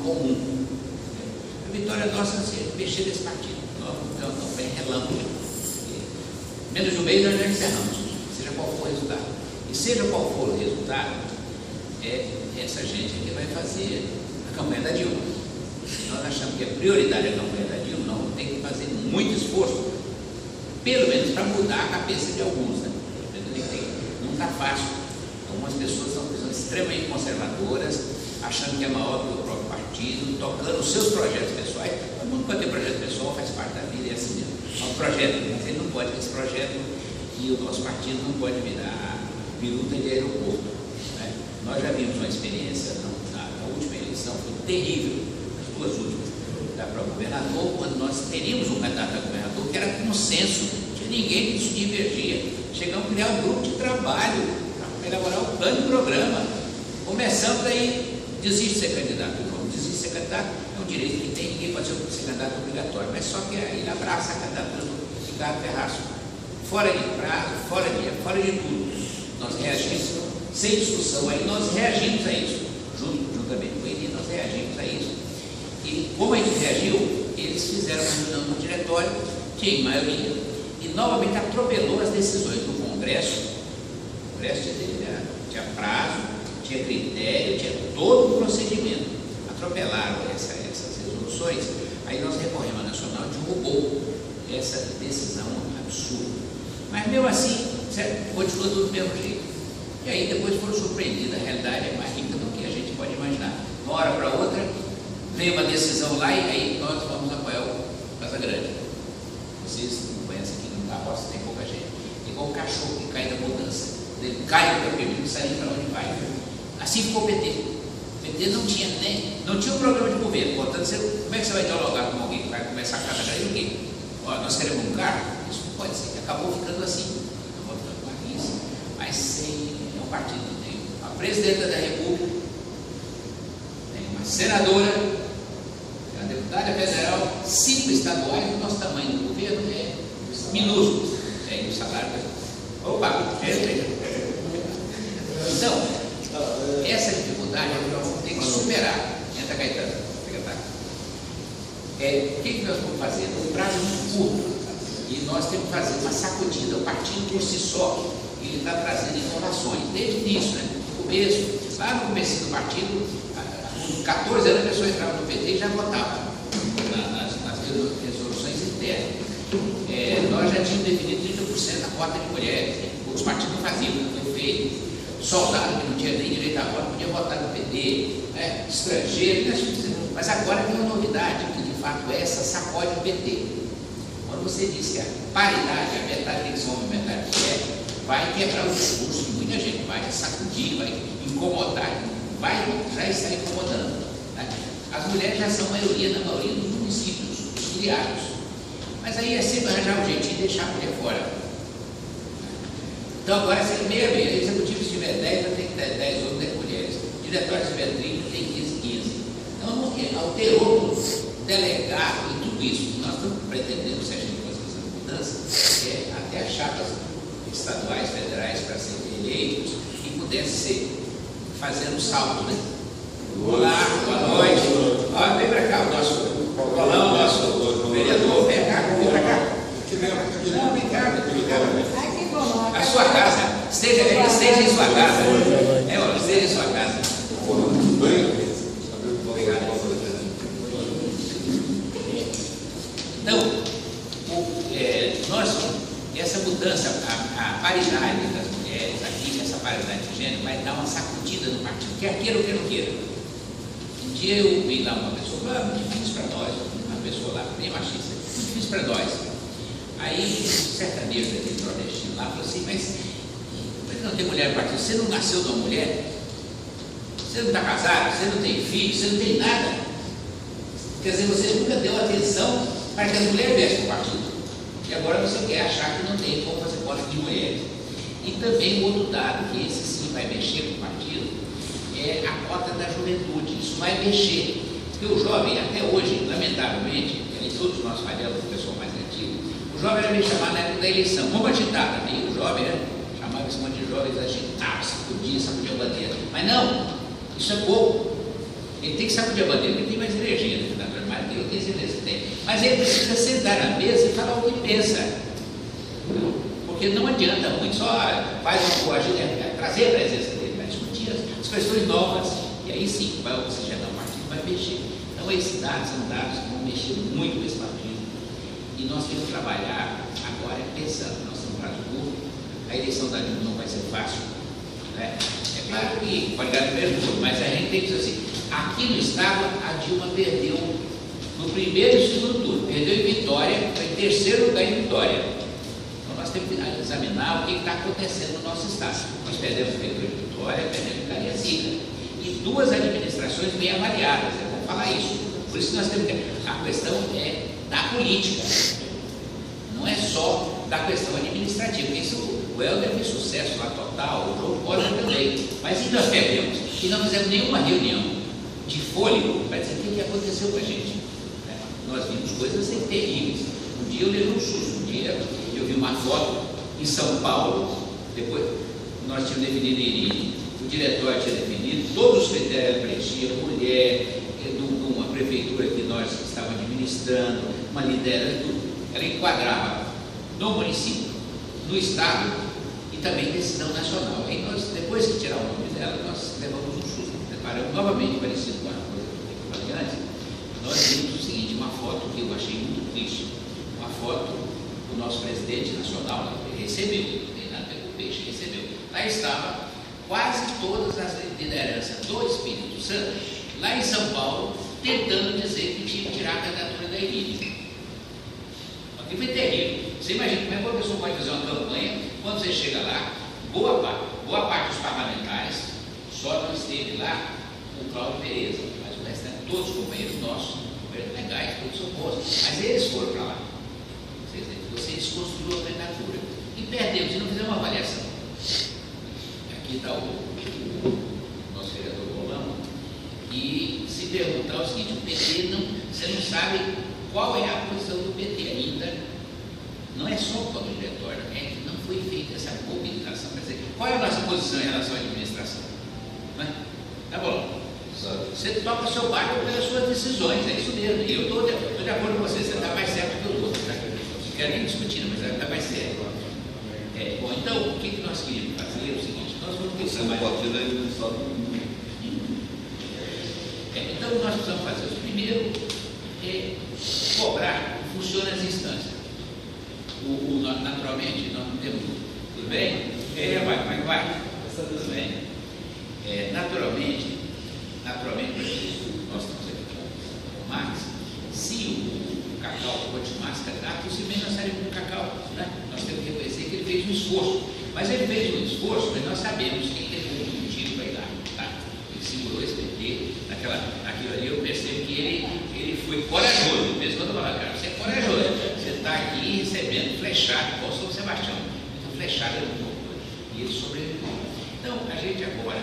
comum. A vitória nossa é mexer nesse partido. Nós vamos uma campanha relâmpago. Menos de um mês nós já encerramos, seja qual for o resultado. E seja qual for o resultado, essa gente que vai fazer a campanha da Dilma. Se nós achamos que é prioritária a campanha da Dilma, nós vamos ter que fazer muito esforço, pelo menos para mudar a cabeça de alguns, né? Não está fácil. Algumas pessoas são pessoas extremamente conservadoras, achando que é maior do que o próprio partido, tocando os seus projetos pessoais. Todo mundo pode ter projeto pessoal, faz parte da vida, é assim mesmo. É um projeto, mas ele não pode ter esse projeto, e o nosso partido não pode virar viruta de aeroporto, né? Nós já vimos uma experiência na última eleição, foi terrível, as duas últimas, para o governador, quando nós teríamos um candidato a governador que era consenso, não tinha ninguém que se divergia. Chegamos a criar um grupo de trabalho para elaborar o plano de programa. Começamos daí, desiste de ser candidato. Não, desiste de ser candidato, é um direito que tem, ninguém pode ser candidato obrigatório, mas só que ele abraça a candidatura do Ricardo Ferraz. Fora de prazo, fora de tudo. Nós reagimos sem discussão, aí nós reagimos a isso, juntamente com ele, nós reagimos a isso. E como a gente reagiu, eles fizeram uma reunião no diretório, tinha maioria, e novamente atropelou as decisões do Congresso. O Congresso tinha prazo, tinha critério, tinha todo o procedimento. Atropelaram essas resoluções, aí nós recorremos à Nacional e derrubou essa decisão absurda. Mas mesmo assim, certo? Continua tudo do mesmo jeito. E aí depois foram surpreendidos, a realidade é mais rica do que a gente pode imaginar. De uma hora para outra, veio uma decisão lá e aí nós vamos apoiar o Casa Grande. Vocês não conhecem aqui no Carroça, tem pouca gente. É igual o cachorro que cai da mudança. Ele cai do caminho e sai para onde vai. Assim ficou o PT. O PT não tinha um programa de governo. Portanto, como é que você vai dialogar com alguém que vai começar a Casa Grande? O quê? Ó, nós queremos um carro? Isso não pode ser. Acabou ficando assim. Acabou ficando com isso. Mas sem um partido que tem a presidenta da República, tem uma senadora, tem uma deputada federal, 5 estaduais, o nosso tamanho do governo é minúsculo. Tem o salário. Opa, então, essa dificuldade nós vamos ter que superar. Entra, Caetano, o que nós vamos fazer? Um prazo muito curto. E nós temos que fazer uma sacudida. O partido por si só, ele está trazendo inovações. Desde o início, né? No começo, lá no começo do partido, com 14 anos a pessoa entrava no PT e já votava nas resoluções internas. Nós já tínhamos definido 30% da cota de mulheres. Os partidos não faziam, não foi feito. Soldado que não tinha nem direito a voto podia votar no PT, né? Estrangeiro, mas agora tem uma novidade, que de fato essa sacode o PT. Quando você diz que a paridade, a metade tem que ser homem, metade mulher, vai quebrar o discurso de muita gente, vai sacudir, vai incomodar, já está incomodando. Né? As mulheres já são maioria na maioria dos municípios, dos filiados. Mas aí é sempre arranjar um jeitinho de deixar a mulher fora. Então agora, se meia-meia, executivo se tiver 10, vai ter que ter 10 homens e 10 mulheres. Diretório se tiver 30, tem 15. Então alterou o delegado e tudo isso. Nós estamos pretendendo, se a gente fazer essa mudança, até as chapas estaduais, federais, para serem eleitos, e pudesse ser fazendo salto, né? Olá, boa noite. Ó, vem para cá o nosso Colão, nosso vereador, vem cá, vem para cá. Não, vem cá, vem cá. A sua casa, esteja em sua casa. Esteja em sua casa. Obrigado. Então, essa mudança, a paridade das mulheres aqui, essa paridade de gênero, vai dar uma sacudida no partido, quer queira ou quer não queira. Um dia eu vi lá uma pessoa, muito difícil para nós, uma pessoa lá, bem machista, muito difícil para nós. Aí, um sertanejo daquele nordestino lá falou assim, mas por que não tem mulher no partido? Você não nasceu de uma mulher? Você não está casado? Você não tem filho? Você não tem nada? Quer dizer, você nunca deu atenção para que as mulheres viessem para o partido. E agora você quer achar que não tem como fazer cota de mulheres. E também o outro dado, que esse sim vai mexer com o partido, é a cota da juventude. Isso vai mexer. Porque o jovem, até hoje, lamentavelmente, em todos nós falhamos, o pessoal mais antigo, o jovem era meio chamado na época da eleição, como agitada, né? O jovem chamava esse monte de jovens agitados, sacudia a bandeira. Mas não, isso é pouco. Ele tem que sacudir a bandeira, porque ele tem mais energia dentro da armário, eu tenho certeza que tem. Mas ele precisa sentar na mesa e falar o que pensa. Porque não adianta muito só faz uma boa agenda, trazer a presença dele, vai discutir as questões novas, e aí sim vai oxigenar o partido, vai mexer. Então esses dados são dados que vão mexer muito com esse partido. E nós temos que trabalhar agora pensando, nós temos um prazo curto, a eleição da Dilma não vai ser fácil, né? É claro que pode ganhar primeiro turno, mas a gente tem que dizer assim, aqui no estado a Dilma perdeu no primeiro e segundo turno, perdeu em Vitória, foi em terceiro lugar em Vitória. Então nós temos que examinar o que está acontecendo no nosso estado. Nós perdemos o vereador de Vitória, perdemos o Cariacica, e duas administrações bem avaliadas, eu vou falar isso. Por isso nós temos que, a questão é da política, não é só da questão administrativa, porque isso o Helder fez sucesso lá total, o João Collor também, mas e nós perdemos? E não fizemos nenhuma reunião de fôlego para dizer o que aconteceu com a gente. Nós vimos coisas terríveis. Um dia eu levei um susto, um dia eu vi uma foto em São Paulo, depois nós tínhamos definido Irene, o diretório tinha definido, todos os critérios preenchiam, mulher, de uma prefeitura que nós estávamos administrando, uma liderança, tudo. Ela enquadrava no município, no estado e também decisão nacional. Aí nós, depois que tirar o nome dela, nós levamos um susto, preparamos novamente parecido com a coisa que eu falei antes. Nós vimos o seguinte, uma foto que eu achei muito triste, uma foto do nosso presidente nacional, ele recebeu, o Peixe recebeu. Lá estava quase todas as lideranças do Espírito Santo, lá em São Paulo, tentando dizer que tinha que tirar a candidatura da Irene. Aquilo foi terrível. Você imagina como é que uma pessoa pode fazer uma campanha, quando você chega lá, boa parte dos parlamentares, só não esteve lá o Cláudio Tereza, mas o restante, todos os companheiros nossos, legais, todos são bons, mas eles foram para lá. Vocês construíram a candidatura e perdemos, e não fizemos uma avaliação. Aqui está o nosso vereador Rolão, e se perguntar o seguinte, o PT você não sabe qual é a posição do PT ainda, não é só o plano diretório, é que não foi feita essa mobilização. Quer dizer, qual é a nossa posição em relação à administração? Não é? Tá bom. Você toca o seu barco pelas suas decisões, é isso mesmo. E eu estou de acordo com você está mais certo que o outro. Tá? Não quero nem discutir, mas está mais certo. Bom, então, o que nós queríamos fazer é o seguinte, nós vamos ter então, nós precisamos fazer o primeiro cobrar que funcione as instâncias. Naturalmente, nós não temos. Tudo bem? Vai. Tudo bem? Naturalmente, nós estamos aqui com o Max, se o Cacau continuasse candidato, possivelmente nós saímos com o Cacau, né? Nós temos que reconhecer que ele fez um esforço, mas ele fez um esforço, mas nós sabemos que ele teve um motivo para ir lá, tá? Ele segurou esse PT, naquilo ali eu percebo que ele foi corajoso, mesmo quando eu falo, cara, você é corajoso, você está aqui recebendo flechado, igual São Sebastião, então flechado é um pouco, e ele sobreviveu. Então, a gente agora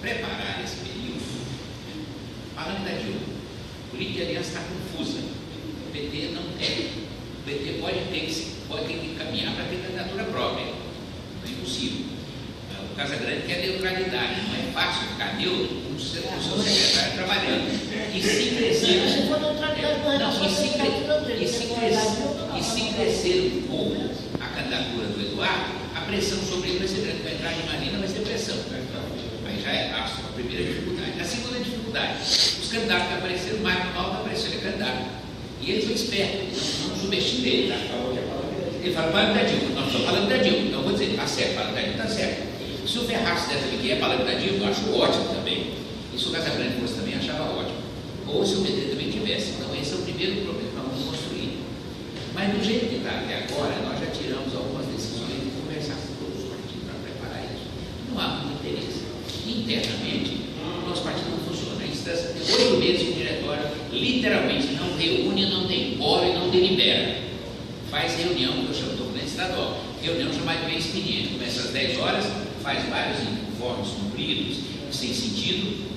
preparar esse período, falando da Dilma, a política de aliança está confusa, o PT não tem, o PT pode ter que caminhar para ter candidatura própria, não é impossível. O Casagrande quer neutralidade, não é fácil ficar neutro com o seu secretário trabalhando. E se crescer, e se crescer um pouco a candidatura do Eduardo, a pressão sobre ele vai ser grande, vai entrar de Marina, vai ser pressão. Aí já é a primeira dificuldade. A segunda dificuldade, os candidatos que apareceram, o Marco Mal apareceu, ele é candidato. E ele foi esperto, não subestime ele. Tá? Ele fala, falando da Dilma, nós estamos falando da Dilma, então eu vou dizer, está certo, falando da Dilma, está certo. Se o Ferraz dessa aqui que é falando da Dilma, eu acho ótimo também. E se o Casagrande fosse também, achava ótimo. Ou se o PT também tivesse. Então esse é o primeiro problema que nós vamos construir. Mas do jeito que está até agora, nós já tiramos algumas decisões de conversar com todos os partidos para preparar isso. Não há muito interesse. Internamente, o nosso partido não funciona. A instância tem 8 meses de diretório, literalmente não reúne, não tem quórum e não delibera. Faz reunião, que eu chamo de documento estadual. Reunião chamada de expediente. Começa às 10 horas, faz vários informes compridos, sem sentido,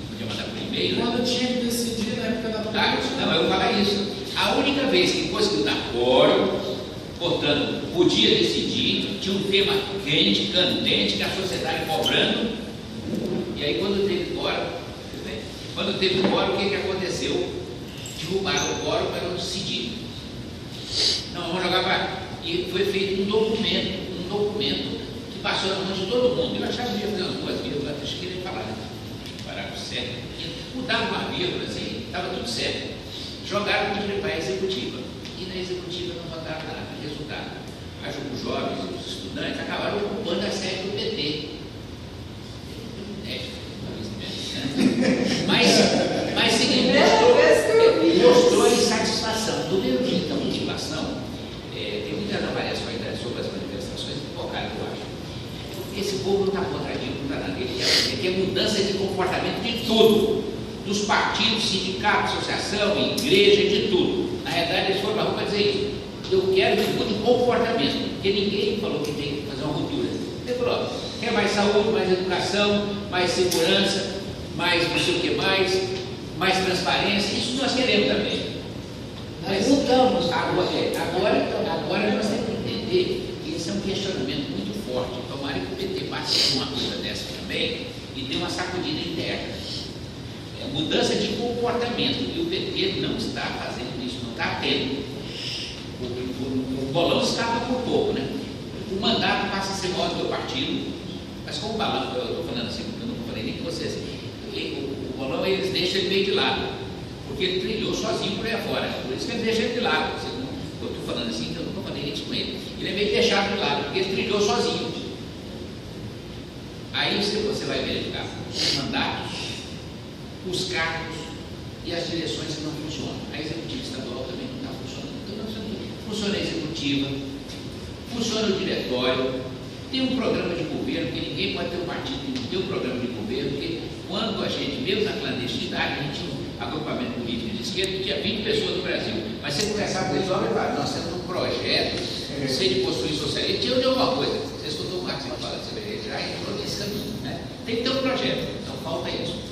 podia mandar por e-mail. Quando tinha que decidir na época da pandemia. Não, eu vou falar isso. A única vez que conseguiu dar quórum, portanto, podia decidir, tinha um tema quente, candente, que a sociedade cobrando, e aí quando teve quórum, Quando teve o quórum, o que aconteceu? Derrubaram o quórum para não decidir. Não, vamos jogar para... E foi feito um documento que passou na mão de todo mundo. Eu achava que ia fazer umas duas vírgulas, acho que ele ia falar, né? Parágrafo 7. Mudaram uma vírgula, assim, estava tudo certo. Jogaram para a executiva. E na executiva não votaram nada. Resultado, os jovens e os estudantes acabaram ocupando a sede do PT. Mas seguinte, mostrou a insatisfação. Do mesmo jeito da motivação, tem muitas avaliações sobre as manifestações focadas, eu acho. Porque esse povo não está contradindo, não está nada. Ele quer mudança de comportamento de tudo. Dos partidos, sindicatos, associação, igreja, de tudo. Na realidade, eles foram para a rua para dizer isso. Eu quero que mude comportamento, porque ninguém falou que tem que fazer uma ruptura. Ele falou, quer mais saúde, mais educação, mais segurança, mais não sei o que mais transparência, isso nós queremos também. Mas lutamos. Agora nós temos que entender que esse é um questionamento muito forte. Tomara que o PT passe por uma coisa dessa também e dê uma sacudida interna. Mudança de comportamento, e o PT não está fazendo isso, não está tendo. O bolão escapa por pouco, né? O mandato passa a ser maior do que o partido, mas com o balão, eu estou falando assim, eu não falei nem com vocês, o bolão eles deixam ele meio de lado, porque ele trilhou sozinho por aí afora, por isso que ele deixa ele de lado. Eu estou falando assim, então eu não falei isso com ele. Ele é meio deixado de lado, porque ele trilhou sozinho. Aí você vai verificar os mandatos, os cargos e as direções que não funcionam. A executiva estadual também não está funcionando. Então, funciona a executiva, funciona o diretório, tem um programa de governo, porque ninguém pode ter um partido que não tem um programa de governo, porque quando a gente, mesmo na clandestinidade, a gente tinha um agrupamento político de esquerda que tinha 20 pessoas no Brasil. Mas você conversava com eles, olha, nós temos um projeto, sei de construir socialismo, tinha de alguma coisa. Você escutou o Marcos falar de CBR, já entrou nesse caminho, né? Tem que ter um projeto, então falta isso.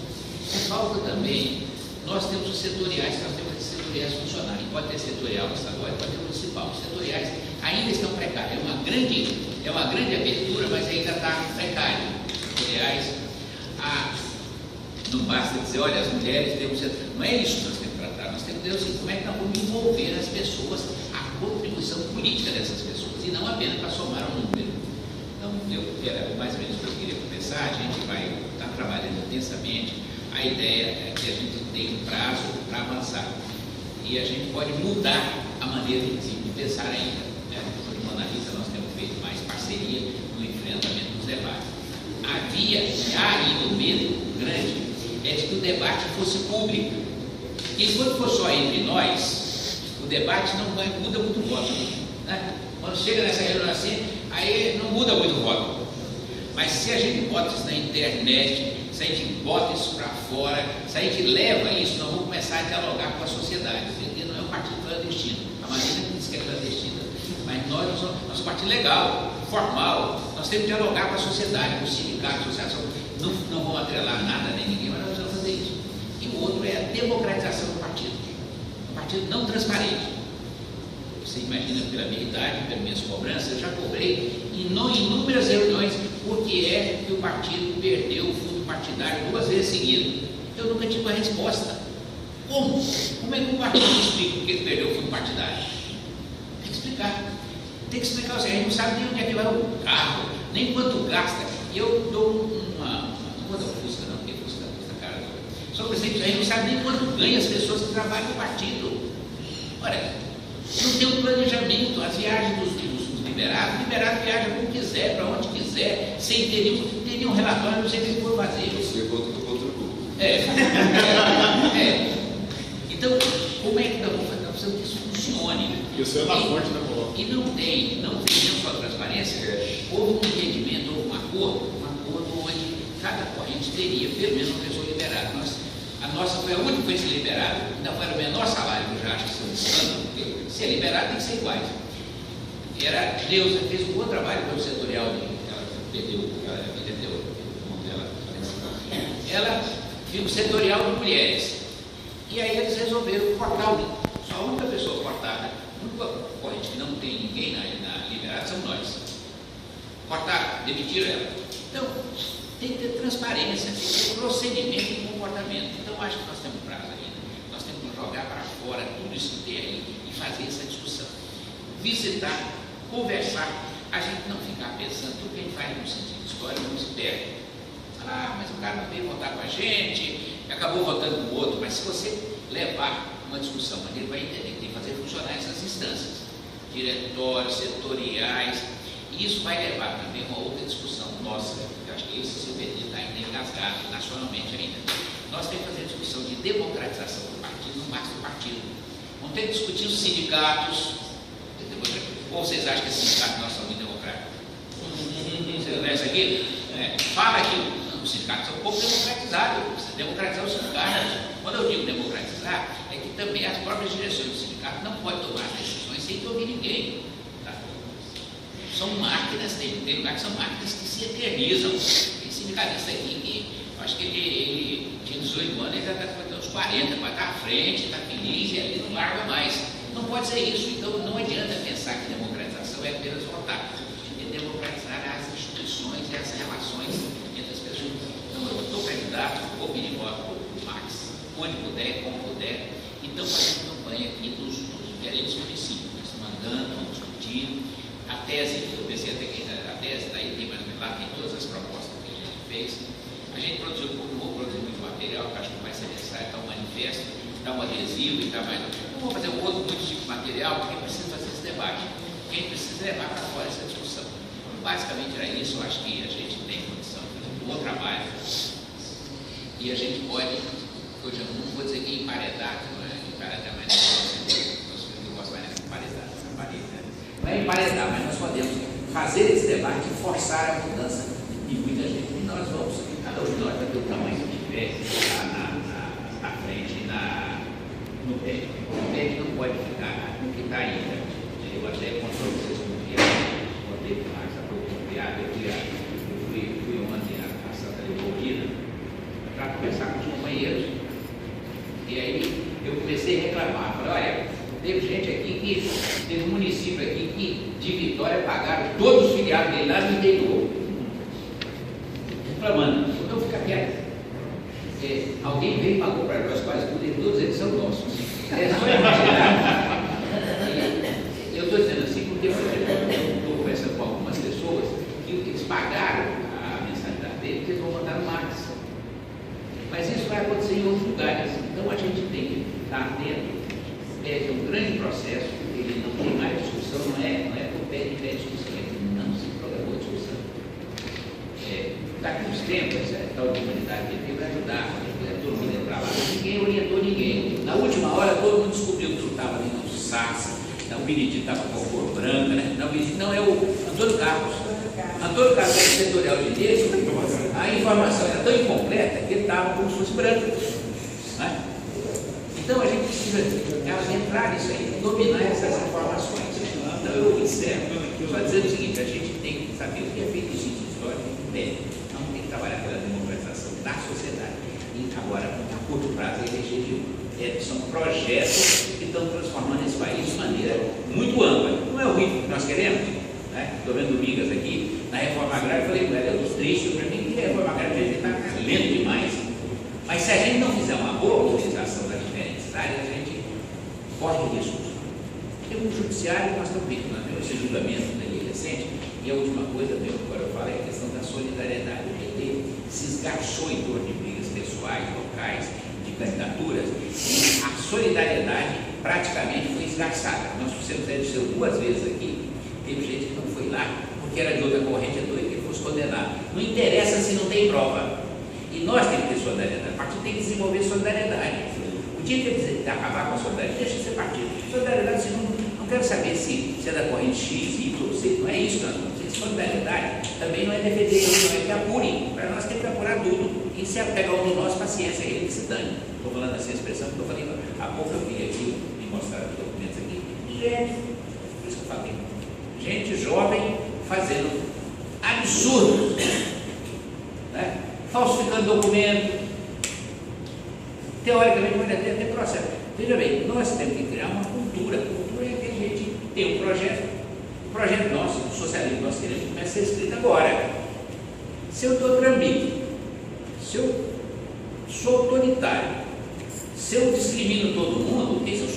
Falta também, nós temos os setoriais, nós temos os setoriais funcionarem, pode ter setorial estadual, pode ter municipal. Os setoriais ainda estão precários, é uma grande abertura, mas ainda está precário. Os setoriais, não basta dizer, olha, as mulheres temos, não é isso que nós temos que tratar, nós temos que dizer assim, como é que nós vamos envolver as pessoas, a contribuição política dessas pessoas, e não apenas para somar um número. Então, era mais ou menos o que eu queria começar, a gente vai estar trabalhando intensamente. A ideia é que a gente tem um prazo para avançar e a gente pode mudar a maneira de pensar ainda. Né? Como analista, nós temos feito mais parceria no enfrentamento dos debates. Há ainda um medo grande é de que o debate fosse público. E quando for só entre nós, o debate não muda muito o voto. Né? Quando chega nessa reunião assim, aí não muda muito o voto. Mas se a gente bota isso na internet, se a gente bota isso para fora, se a gente leva isso, nós vamos começar a dialogar com a sociedade. O PT não é um partido clandestino. A Marina diz que é clandestina, mas nós somos um partido legal, formal. Nós temos que dialogar com a sociedade, com os sindicatos, a associação. Não vão atrelar nada nem ninguém, mas nós vamos fazer isso. E o outro é a democratização do partido. Um partido não transparente. Você imagina, pela minha idade, pelas minhas cobranças, eu já cobrei em inúmeras reuniões por que é que o partido perdeu o fundo partidário 2 vezes seguidas. Eu nunca tive uma resposta. Como? Como é que o partido explica por que ele perdeu o fundo partidário? Tem que explicar. Tem que explicar, a gente não sabe nem onde é que vai o carro, nem quanto gasta. E eu dou não vou dar um Fusca não, porque Fusca custa caro. Só que a gente não sabe nem quanto ganha as pessoas que trabalham no partido. Olha, não tem um planejamento, as viagens dos liberados viaja como quiser, para onde quiser, sem ter nenhum relatório, não sei o que ele for fazer. Você conta do contributo. Então, como é que nós vamos fazer? Nós precisamos que isso funcione. Isso é na fonte da coloca. E não tem não só transparência, houve um entendimento, houve um acordo onde cada corrente teria pelo menos uma pessoa liberada. A nossa foi a única que foi ser liberada, ainda foi o menor salário, que eu já acho que isso é um escândalo, porque se é liberado tem que ser iguais. Era Neuza, fez um bom trabalho pelo setorial, ela perdeu, ela viu o setorial de mulheres. E aí eles resolveram cortar só a única pessoa cortada, a única corrente que não tem ninguém na liberada são nós. Cortaram, demitiram ela. Então, tem que ter transparência, tem que ter procedimento e comportamento. Então, acho que nós temos prazo ainda. Nós temos que jogar para fora tudo isso que tem aí e fazer essa discussão. Visitar, conversar, a gente não ficar pensando, tudo que a gente faz no sentido histórico não se perde. Ah, mas o cara não veio votar com a gente, acabou votando com o outro, mas se você levar uma discussão, ele vai entender que tem que fazer funcionar essas instâncias, diretórios, setoriais, e isso vai levar também uma outra discussão nossa, que eu acho que esse CPD está ainda engasgado nacionalmente ainda. Nós temos que fazer discussão de democratização do partido, no máximo do partido. Não tem que discutir os sindicatos, ou vocês acham que esses sindicatos nós são muito democráticos? Você lê isso aqui? Fala que os sindicatos são um pouco democratizados, precisa democratizar os sindicatos. Quando eu digo democratizar, é que também as próprias direções do sindicato não podem tomar as decisões sem ouvir ninguém. Tá? São máquinas, tem lugar que são máquinas que se eternizam. Tem sindicalista aqui que, eu acho que ele tinha 18 anos, ele já está com uns 40, vai estar à frente, está feliz e ali não larga mais. Não pode ser isso. Então não adianta pensar que democratização é apenas votar. É democratizar as instituições e as relações entre as pessoas. Então eu estou candidato, vou pedir voto para o Max, onde puder, como puder. Então fazendo campanha aqui dos diferentes municípios. Nós estamos andando, vamos discutindo. A tese, eu pensei até que a tese daí tem mais ou menos lá, tem todas as propostas que a gente fez. A gente produziu, não vou produzir muito material, que acho que vai ser necessário, está um manifesto, está um adesivo e está mais. Não vou fazer um outro tipo de material, porque precisa fazer esse debate. A gente precisa levar para fora essa discussão. Basicamente era isso, eu acho que a gente tem condição de fazer um bom trabalho. E a gente pode, hoje eu não vou dizer que emparedar, não é emparedar, mas eu gosto mais de emparedar, não é emparedar, mas nós podemos fazer esse debate e forçar a mudança de muita gente. E nós vamos, cada um de nós vai ter o tamanho que tiver na frente e no pé. O pé não pode ficar no que está ainda. Eu até controlo vocês como botei mais a piada. Eu fui ontem a Santa Leopoldina para conversar com os companheiros. E aí eu comecei a reclamar. Falei, olha, teve gente aqui que teve um município aqui que de Vitória pagaram todos os filiados dele lá no interior. Reclamando, não fica quieto. Alguém veio e pagou para nós quase tudo e todos eles são nossos. É só imaginar. Eu estou dizendo assim porque eu estou conversando com algumas pessoas que eles pagaram a mensalidade deles, eles vão mandar no Max. Mas isso vai acontecer em outros lugares. Então a gente tem que estar atento. É um grande processo, ele não tem mais discussão, não é por pé de discussão, não se programou discussão. Daqui uns tempos, a tal de humanidade que vai ajudar, todo mundo entrar lá, ninguém orientou ninguém. Na última hora todo mundo descobriu que não estava ali no SAS, o Benedito estava com a cor branca, né? Não, o Benedito não, é o Antônio Carlos. Antônio Carlos é setorial de direito, a informação era tão incompleta que ele estava como se fosse branco. Né? Então a gente precisa entrar nisso aí, dominar essas informações. Então eu encerro só dizendo o seguinte, a gente tem que saber o que é feito em sítio histórico, não tem que trabalhar pela democratização da sociedade. E agora, a curto prazo, são projetos que estão transformando esse país de maneira muito ampla. Não é o ritmo que nós queremos. Estou vendo Domingas aqui, na reforma agrária, eu falei com ela, eu estou triste, para mim, que a reforma agrária está lento demais. Mas se a gente não fizer uma boa utilização das diferentes áreas, a gente corre riscos. Tem um judiciário que nós estamos vendo, esse julgamento da lei recente, e a última coisa, agora eu falo, é a questão da solidariedade. O PT se esgarçou em torno de brigas pessoais, locais, de candidaturas, e a solidariedade praticamente foi esgarçada. Nós fizemos duas vezes aqui, teve gente que não foi lá, porque era de outra corrente, é doido que ele fosse condenado. Não interessa se não tem prova. E nós temos que ter solidariedade. O partido tem que desenvolver solidariedade. O dia que acabar com a solidariedade, deixa de ser partido. Solidariedade, assim, não quero saber se é da corrente X, Y, Z, não é isso que nós vamos dizer. Solidariedade também não é defender isso, não é que apure. Para nós temos que apurar tudo. E se pegar um do nosso, paciência, ele que se dane. Estou falando assim a expressão que eu falei há pouco, eu vi aqui, me mostraram os documentos aqui. Gente, por isso que eu falei, gente jovem fazendo absurdos, né? Falsificando documento, teoricamente pode até ter processo. Veja bem, nós temos que criar uma cultura. A cultura é que a gente tem um projeto, o projeto nosso, o socialismo que nós queremos, começa a ser escrito agora. Se eu estou trambique, se eu sou autoritário, Se eu discrimino todo mundo, o que eu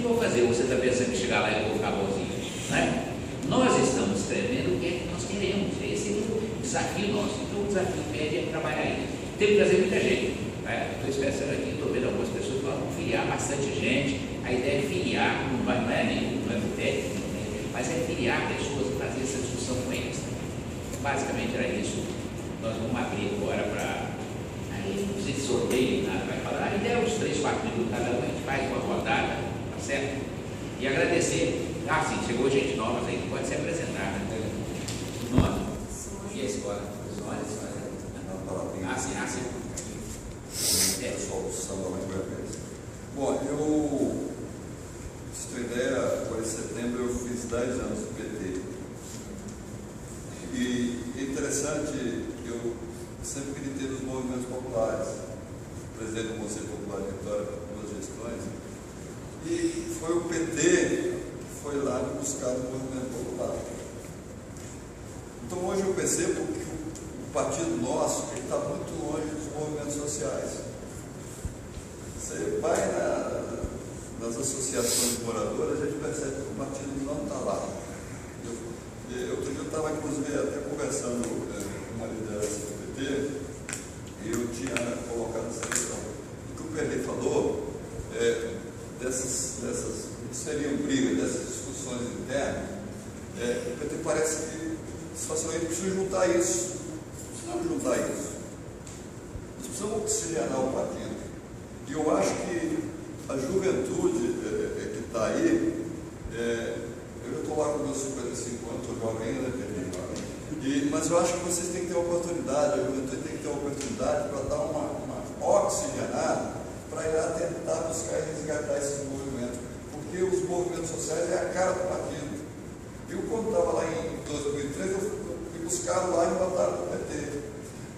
vou fazer? Você está pensando em chegar lá e colocar bonzinho, né? Nós estamos escrevendo o que é que nós queremos. Esse é o desafio nosso. Então o desafio médio é trabalhar isso. Tem que trazer muita gente. Estou especiando aqui, estou vendo algumas pessoas que vão filiar bastante gente. A ideia é filiar, não é nenhum, não é do técnico, mas é filiar pessoas e fazer essa discussão com eles. Basicamente era isso. Nós vamos abrir agora para. Aí não sei se sorteio, nada, vai falar. A ideia é uns 3, 4 minutos cada um, a gente faz uma rodada, tá certo? E agradecer. Ah, sim, chegou gente nova aí que pode se apresentar, né? Nome? E a escola? Ah, sim, ah, sim. Pessoal do Samba lá em Goiás. Bom, eu, se tu ideia, agora em setembro eu fiz 10 anos do PT. E é interessante, eu sempre militei nos movimentos populares, presidente do Conselho Popular de Vitória por 2 gestões, e foi o PT que foi lá me buscar no movimento popular. Então hoje eu percebo que o partido nosso está muito longe dos movimentos sociais. Você vai nas associações de moradores, a gente percebe que o partido não está lá. Outro dia eu estava, inclusive, até conversando com uma liderança do PT, e eu tinha colocado essa questão. O que o Perley falou, dessas seriam brigas, dessas discussões internas, o PT parece que facilmente precisa juntar isso. Precisamos juntar isso. Nós precisamos oxigenar o partido. E eu acho que a juventude que está aí, eu já estou lá com meus 55 anos, estou jovem ainda, mas eu acho que vocês têm que ter uma oportunidade, a juventude tem que ter uma oportunidade para dar uma oxigenada, para ir lá tentar buscar e resgatar esses movimentos, porque os movimentos sociais é a cara do partido. Eu, quando estava lá em 2003, eu fui buscar lá e me botaram no PT.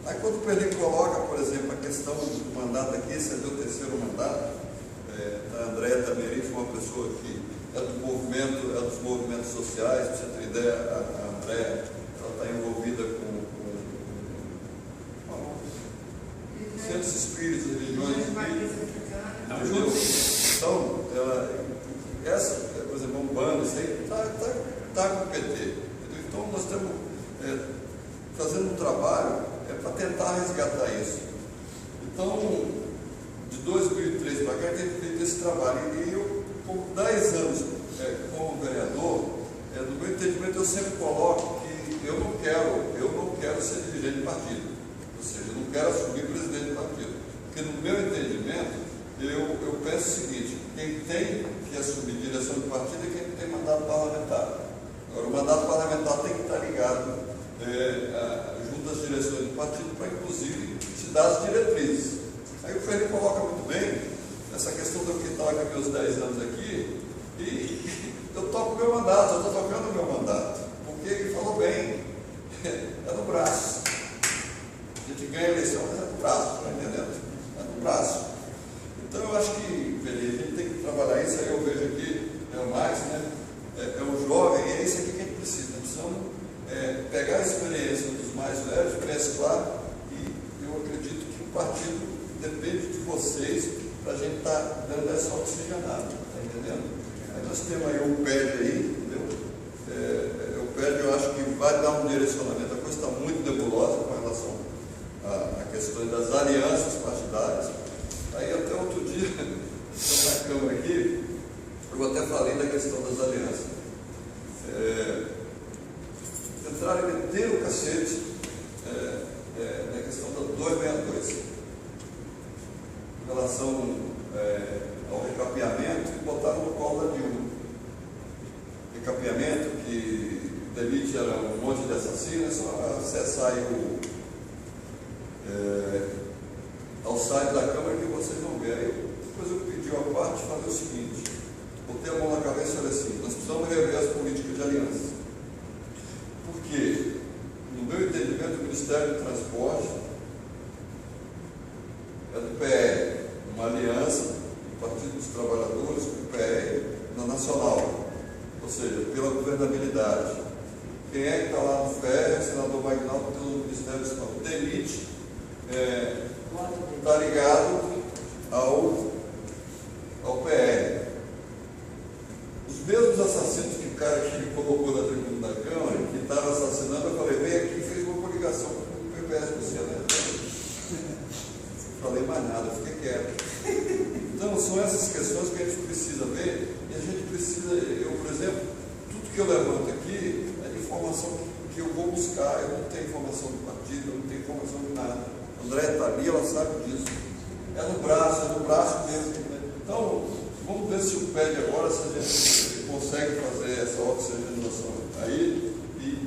Aí quando o Perley coloca, por exemplo, a questão do mandato aqui, esse é o 3º mandato, a Andréa Tameri foi uma pessoa que é dos movimentos sociais, para você ter ideia, a Andréa, ela está envolvida com centros espíritos, religiões espíritas. Então, por exemplo, um bando, isso aí está com o PT. Então, nós estamos fazendo um trabalho para tentar resgatar isso. Então, de 2003 para cá, tem feito esse trabalho. E eu, com 10 anos como vereador, no meu entendimento, eu sempre coloco que eu não quero ser dirigente de partido. Ou seja, eu não quero assumir presidente de partido. Porque, no meu entendimento, eu penso o seguinte: quem tem que assumir direção do partido é quem tem mandato parlamentar. Agora, o mandato parlamentar tem que estar ligado junto às direções do partido para, inclusive, te dar as diretrizes. Aí o Ferreira coloca muito bem essa questão do que estava com meus 10 anos aqui, e eu toco o meu mandato, eu estou tocando o meu mandato, porque ele falou bem, é no braço. A gente ganha a eleição, mas é no braço, está entendendo? É no braço. Então eu acho que, Ferreira, a gente tem que trabalhar isso. Aí eu vejo aqui, o Max, né? É um jovem, e é isso aqui que a gente precisa. Nós precisamos pegar a experiência dos mais velhos, mesclar, e eu acredito que o partido depende de vocês para a gente estar dando essa oxigenada, está entendendo? Aí nós temos aí o PED aí, entendeu? O PED eu acho que vai dar um direcionamento. A coisa está muito nebulosa com relação a questões das alianças partidárias. Aí até outro dia, na Câmara aqui, eu até falei da questão das alianças. Entraram e meteram o cacete na questão da 262. Em relação ao recapeamento, e botaram no colo da Dilma. Recapeamento que o Delite era um monte de assassinos, só acessar aí ao site da Câmara que vocês vão ver. Aí, depois eu pedi a parte fazer o seguinte: botei a mão na cabeça e falei assim: nós precisamos rever as políticas de aliança. Porque, no meu entendimento, o Ministério do Transporte é do PL, uma aliança do Partido dos Trabalhadores com o PL na nacional, ou seja, pela governabilidade. Quem é que está lá no FER é o senador Magnaldo, pelo Ministério do Transporte. O DELIT está ligado ao ao PR. Os mesmos assassinos que o cara que ele colocou na tribuna da Câmara, que estava assassinando, eu falei, vem aqui e fez uma coligação com o PPS com o Senado. Não falei mais nada, fiquei quieto. Então, são essas questões que a gente precisa ver, e a gente precisa, eu, por exemplo, tudo que eu levanto aqui é de informação que eu vou buscar, eu não tenho informação do partido, eu não tenho informação de nada. A André está ali, ela sabe disso. É no braço mesmo. Então, vamos ver se o PED agora, se a gente consegue fazer essa oxigenação aí. E,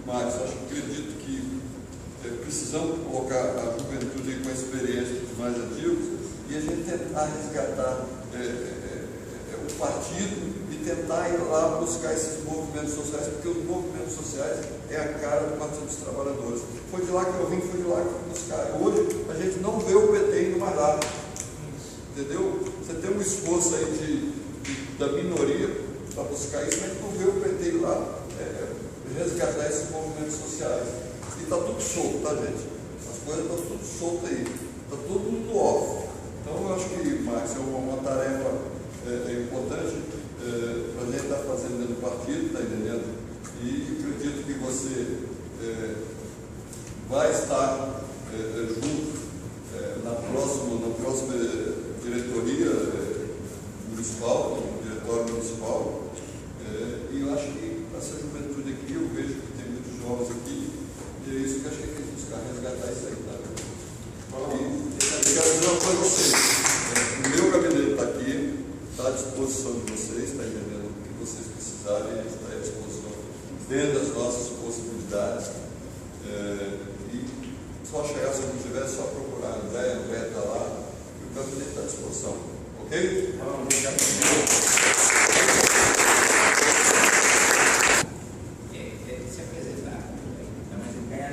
Marcos, acredito que precisamos colocar a juventude com a experiência dos mais antigos e a gente tentar resgatar o partido e tentar ir lá buscar esses movimentos sociais, porque os movimentos sociais é a cara do Partido dos Trabalhadores. Foi de lá que eu vim, foi de lá que eu fui buscar. Hoje a gente não vê o PT indo mais lá. Entendeu? Você tem um esforço aí da minoria para buscar isso, mas não vê o PT ir lá resgatar esses movimentos sociais. E está tudo solto, tá, gente? As coisas estão tudo soltas aí. Está todo mundo off. Então eu acho que, Max, é uma tarefa importante para a gente estar fazendo dentro do partido, está entendendo? E acredito que você vai estar junto na próxima diretoria municipal, no diretório municipal, e eu acho que essa juventude aqui, eu vejo que tem muitos jovens aqui, e é isso que eu acho que tem que buscar resgatar isso aí, tá? E quero dizer uma coisa a vocês, o meu gabinete está aqui, está à disposição de vocês, está entendendo? O que vocês precisarem, está à disposição dentro das nossas possibilidades. E só chegar, se não tiver, só procurar a André está lá, e o gabinete está à disposição. Ok? Se apresentar.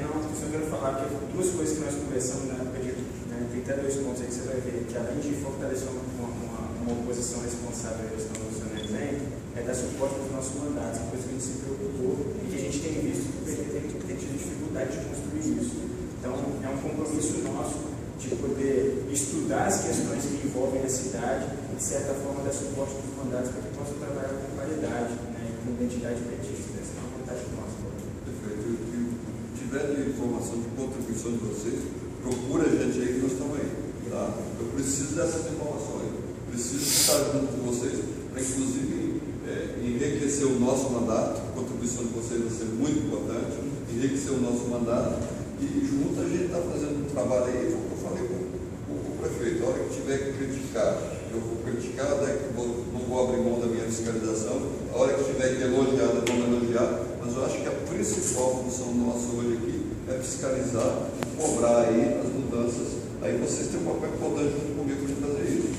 Não, eu quero falar que duas coisas que nós conversamos na época de. Tem até dois pontos aí que você vai ver, que além de fortalecer uma oposição responsável à gestão do saneamento, é dar suporte para os nossos mandatos, coisa que a gente se preocupou e que a gente tem visto que o PT tem tido dificuldade de construir isso. Então, é um compromisso nosso de poder estudar as questões que envolvem a cidade e, de certa forma, dar suporte para os mandatos para que possam trabalhar com qualidade, com identidade petista. Essa é uma vontade nossa. Perfeito. Se tiver de informação de contribuição de vocês, procura a gente aí que nós estamos aí. Tá? Eu preciso dessas informações. Preciso estar junto com vocês para, inclusive, enriquecer o nosso mandato. A contribuição de vocês vai ser muito importante. Enriquecer o nosso mandato. E junto a gente está fazendo um trabalho aí, como eu falei com o prefeito, a hora que tiver que criticar, eu vou criticar, não vou abrir mão da minha fiscalização, a hora que tiver que elogiar, vamos elogiar, mas eu acho que a principal função nossa hoje aqui é fiscalizar e cobrar aí as mudanças. Aí vocês têm um papel importante junto comigo de fazer isso.